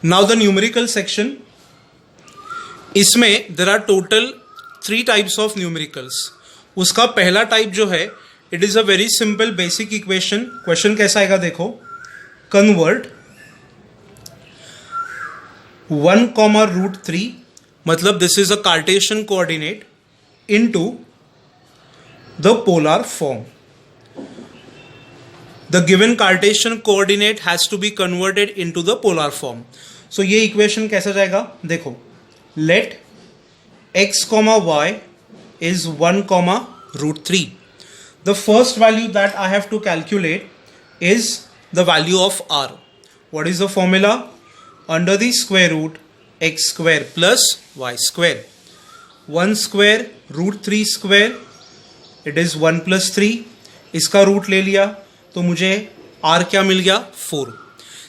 Now the numerical section, इसमें there are total 3 types of numericals. उसका पहला type जो है, it is a very simple basic equation. Question कैसा आएगा देखो, कन्वर्ट 1,√3, मतलब this is a Cartesian coordinate, into the polar form. The given Cartesian coordinate has to be converted into the polar form. So ये equation कैसा जाएगा देखो, let x, y is 1,√3. The first value that I have to calculate is the value of r. What is the formula? Under the square root x square plus y square. 1 square √3 square, it is 1 plus 3. इसका root ले लिया तो मुझे r क्या मिल गया, 4.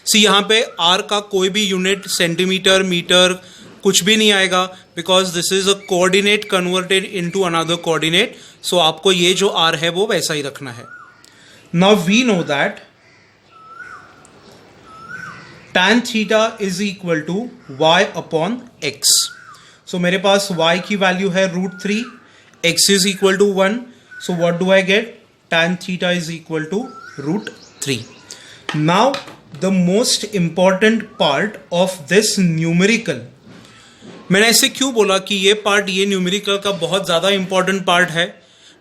सी यहाँ पे r का कोई भी यूनिट सेंटीमीटर, मीटर कुछ भी नहीं आएगा, because this is a coordinate converted into another coordinate. So आपको ये जो r है वो वैसा ही रखना है। Now we know that tan theta is equal to y upon x। So मेरे पास y की वैल्यू है √3, x is equal to 1, so what do I get, tan theta is equal to √3। Now the most important part of this numerical, मैंने ऐसे क्यों बोला कि ये पार्ट, ये न्यूमेरिकल का बहुत ज़्यादा इंपॉर्टेंट पार्ट है,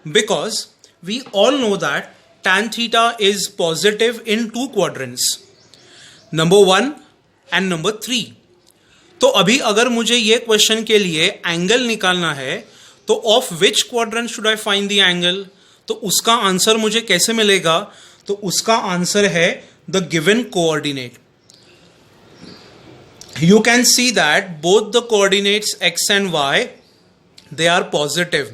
because we all know that tan theta is positive in 2 quadrants, number 1 and number 3। तो अभी अगर मुझे ये क्वेश्चन के लिए एंगल निकालना है तो of which quadrant should I find the angle, तो उसका आंसर मुझे कैसे मिलेगा, तो उसका आंसर है the given coordinate. You can see that both the coordinates x and y they are positive,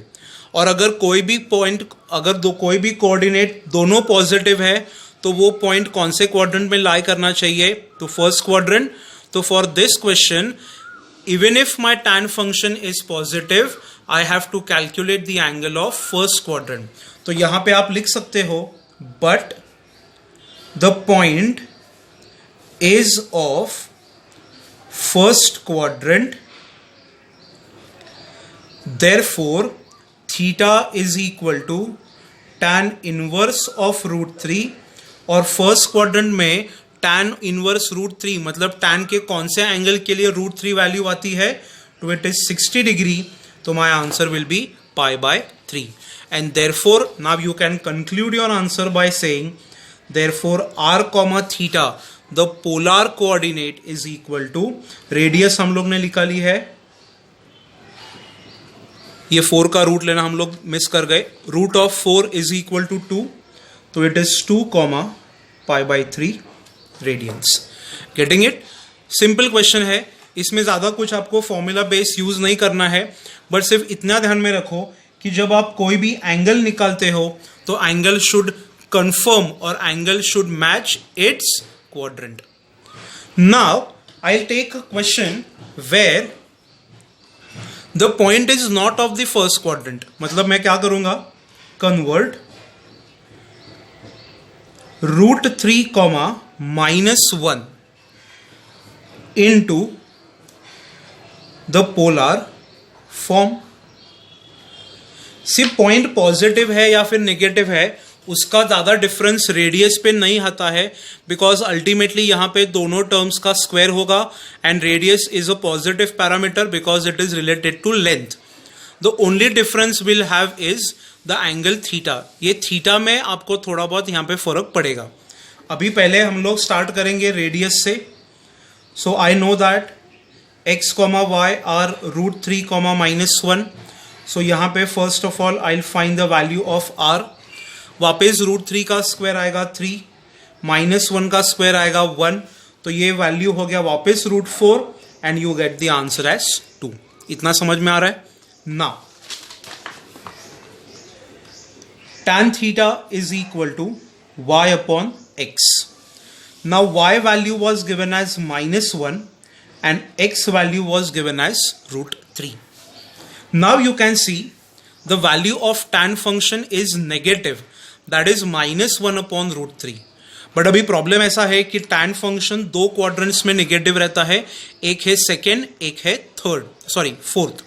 और अगर कोई भी पॉइंट, अगर कोई भी कोऑर्डिनेट दोनों पॉजिटिव है तो वो पॉइंट कौन से क्वाड्रेंट में लाई करना चाहिए, तो फर्स्ट क्वाड्रेंट। तो for this question, even if my tan function is positive, I have to calculate the angle of first quadrant. तो यहां पे आप लिख सकते हो, but the point is of first quadrant, therefore theta is equal to tan inverse of √3, और first quadrant में tan inverse √3 मतलब tan के कौन से एंगल के लिए √3 वैल्यू आती है, तो इट इज 60 डिग्री, तो my answer will be π/3, and therefore now you can conclude your answer by saying therefore r, theta the polar coordinate is equal to, radius हम लोग ने निकाली है, ये 4 का रूट लेना हम लोग मिस कर गए, root of 4 is equal to 2, तो it is 2, π/3 radians. Getting it? Simple question है, इसमें ज्यादा कुछ आपको फॉर्मूला बेस यूज नहीं करना है, बट सिर्फ इतना ध्यान में रखो कि जब आप कोई भी एंगल निकालते हो तो एंगल शुड कंफर्म और angle should match it's quadrant. Now I'll take a question where the point is not of the first quadrant. मतलब मैं क्या करूंगा, convert √3, -1 into the polar form. सिर्फ पॉइंट पॉजिटिव है या फिर नेगेटिव है उसका ज़्यादा डिफरेंस रेडियस पे नहीं आता है, बिकॉज अल्टीमेटली यहाँ पे दोनों टर्म्स का स्क्वायर होगा, and radius is a positive parameter because it is related to length. The only difference will have is the angle theta. ये थीटा में आपको थोड़ा बहुत यहाँ पे फर्क पड़ेगा। अभी पहले हम लोग स्टार्ट करेंगे रेडियस से। So I know that x, y are √3, -1। So यहाँ पे first of all I will find the value of r। वापस √3 का स्क्वायर आएगा 3, -1 का स्क्वायर आएगा 1, तो ये वैल्यू हो गया वापस √4, and you get the answer as 2। इतना समझ में आ रहा है? Now tan theta is equal to y upon x। Now y value was given as -1 and x value was given as √3. Now you can see the value of tan function is negative, that is -1 upon √3. But अभी problem ऐसा है कि tan function दो quadrants में negative रहता है, एक है सेकेंड, एक है fourth.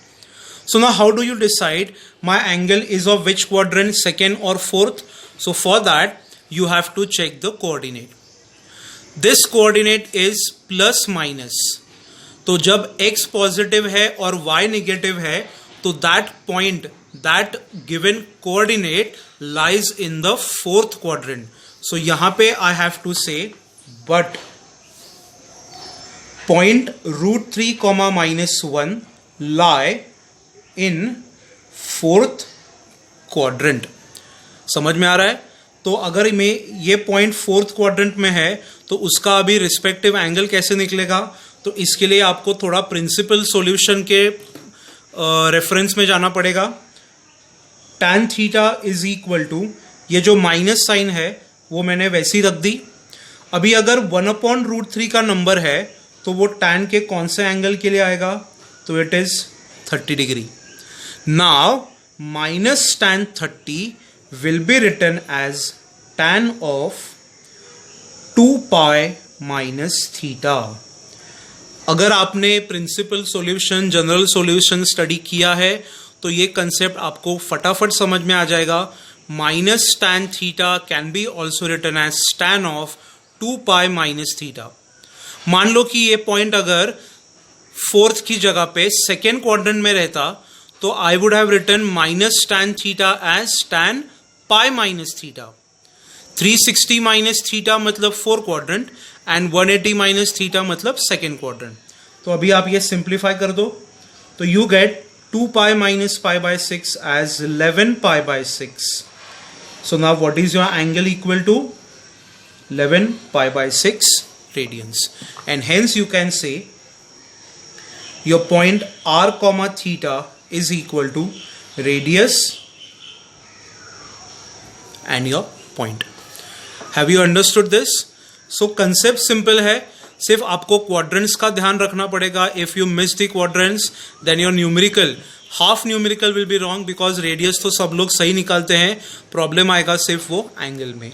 So now how do you decide my angle is of which quadrant, second or fourth? So for that you have to check the coordinate. This coordinate is plus minus. तो जब x positive है और y negative है तो that point, that given coordinate lies in the fourth quadrant. So यहाँ पे I have to say but point √3, -1 lie in fourth quadrant. समझ में आ रहा है? तो अगर मैं ये पॉइंट फोर्थ क्वाड्रेंट में है तो उसका अभी रिस्पेक्टिव एंगल कैसे निकलेगा, तो इसके लिए आपको थोड़ा प्रिंसिपल सॉल्यूशन के रेफरेंस में जाना पड़ेगा. tan theta is equal to, ये जो माइनस साइन है वो मैंने वैसी रख दी. अभी अगर 1/√3 का नंबर है तो वो tan के कौन से एंगल के लिए आएगा, तो it is 30 degree. Now minus tan 30 will be written as tan of 2 pi minus theta. अगर आपने principal solution, general solution study किया है तो ये कंसेप्ट आपको फटाफट समझ में आ जाएगा. Minus tan theta can be also written as tan of 2 pi minus theta. मान लो कि ये पॉइंट अगर फोर्थ की जगह पे सेकेंड क्वाड्रेंट में रहता तो I would have written minus tan theta as tan pi minus theta. 360 minus theta मतलब fourth quadrant and 180 minus theta मतलब सेकेंड क्वाड्रेंट. तो अभी आप ये सिंप्लीफाई कर दो तो you get 2 pi minus pi by 6 as 11 pi by 6. So now what is your angle equal to? 11 pi by 6 radians. And hence you can say your point r comma theta is equal to radius and your point. Have you understood this? So concept simple है, सिर्फ आपको quadrants का ध्यान रखना पड़ेगा. If you miss the quadrants then your numerical, half numerical will be wrong because radius तो सब लोग सही निकालते हैं, प्रॉब्लम आएगा सिर्फ वो एंगल में.